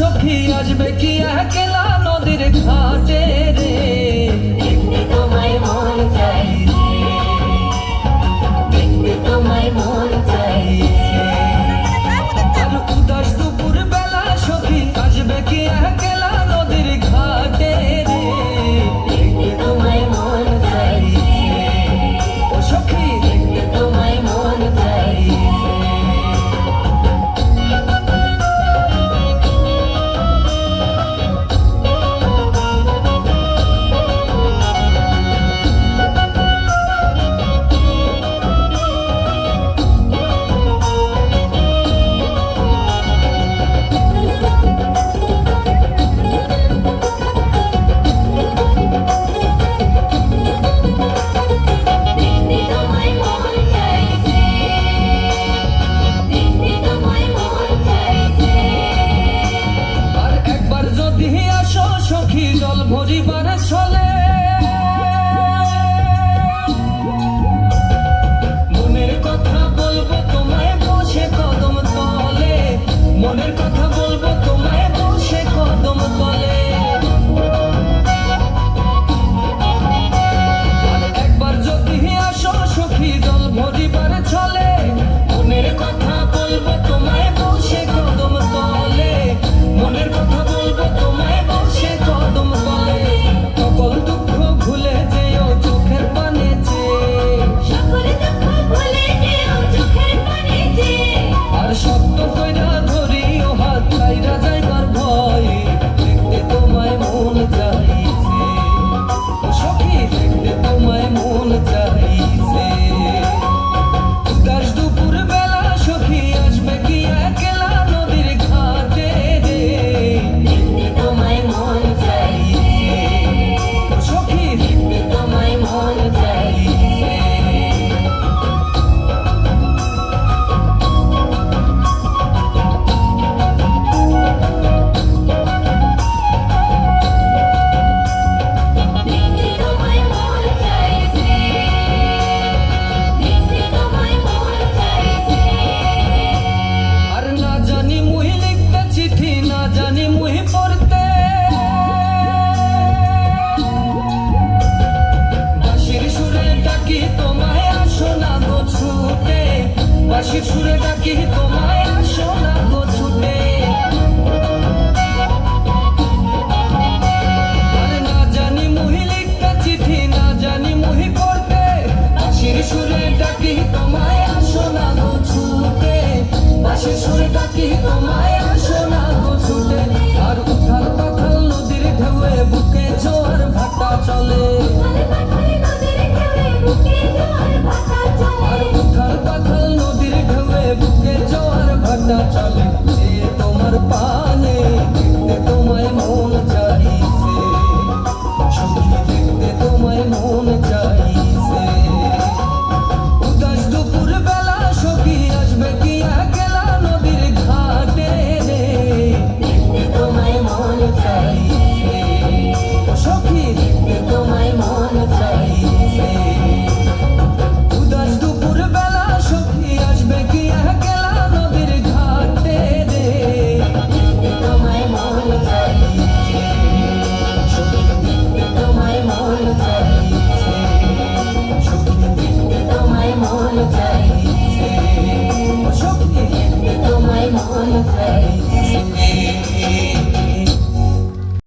সখী আসবে কি একলা নদীর ঘাটে রে, দেখতে তোমায় মন চাইছে, দেখতে তোমায় মন চাইছে। আর উদাস দুপুর বেলা সখী আসবে কি একলা নদীর ঘাটে রে, দেখতে তোমায় মন চাইছে, ও সখী দেখতে তোমায় মন চাইছে। সখী জল ভরিবার ছলে মনের কথা বলবো তোমায় বসে কদম তলে, মনের কথা বলবো তোমায় বসে কদম তলে। আর একবার যদি আসো সখী জল ভরিবার ছলে, মনের কথা বলবো তোমায় বসে কদম তলে, মনের কথা বলবো তোমায় বসে কদম তলে। সকল দুঃখ ভুলে যেও চোখের পানে সকল দুঃখ ভুলে যেও চোখের পানে চেয়ে, আর শক্ত কইরা ধরিও হাত ছাইরা যাইবার ভয়, দেখতে তোমায় মন চাইছে, ও সখী দেখতে তোমায় মন চাইছে। উদাস দুপুর বেলা সখী আসবে কি একলা নদীর ঘাটে রে, দেখতে তোমায় মন চাইছে, ও সখী দেখতে তোমায় মন চাইছে। দেখতে তোমায় মন চাইছে, দেখতে তোমায় মন চাইছে। আর না জানি মুই লিখতে চিঠি, না জানি মুই পড়তে, বাঁশির সুরে ডাকি তোমায় আসো না গো ছুটে, বাঁশির সুরে ডাকি তোমায় আসো না গো ছুটে। আর না জানি মুই লিখতে চিঠি, না জানি মুই পড়তে, বাঁশির সুরে ডাকি তোমায় আসো না গো ছুটে, বাঁশির সুরে ডাকি তোমায় আসো না গো ছুটে। আর উথাল পাথাল নদীর ঢেউয়ে বুকে জোয়ার ভাটা চলে, পাথালে নদীর ঢেউয়ে বুকে জোয়ার ভাটা চলে। আর উথাল পাথাল নদীর ঢেউয়ে বুকে জোয়ার ভাটা চলে।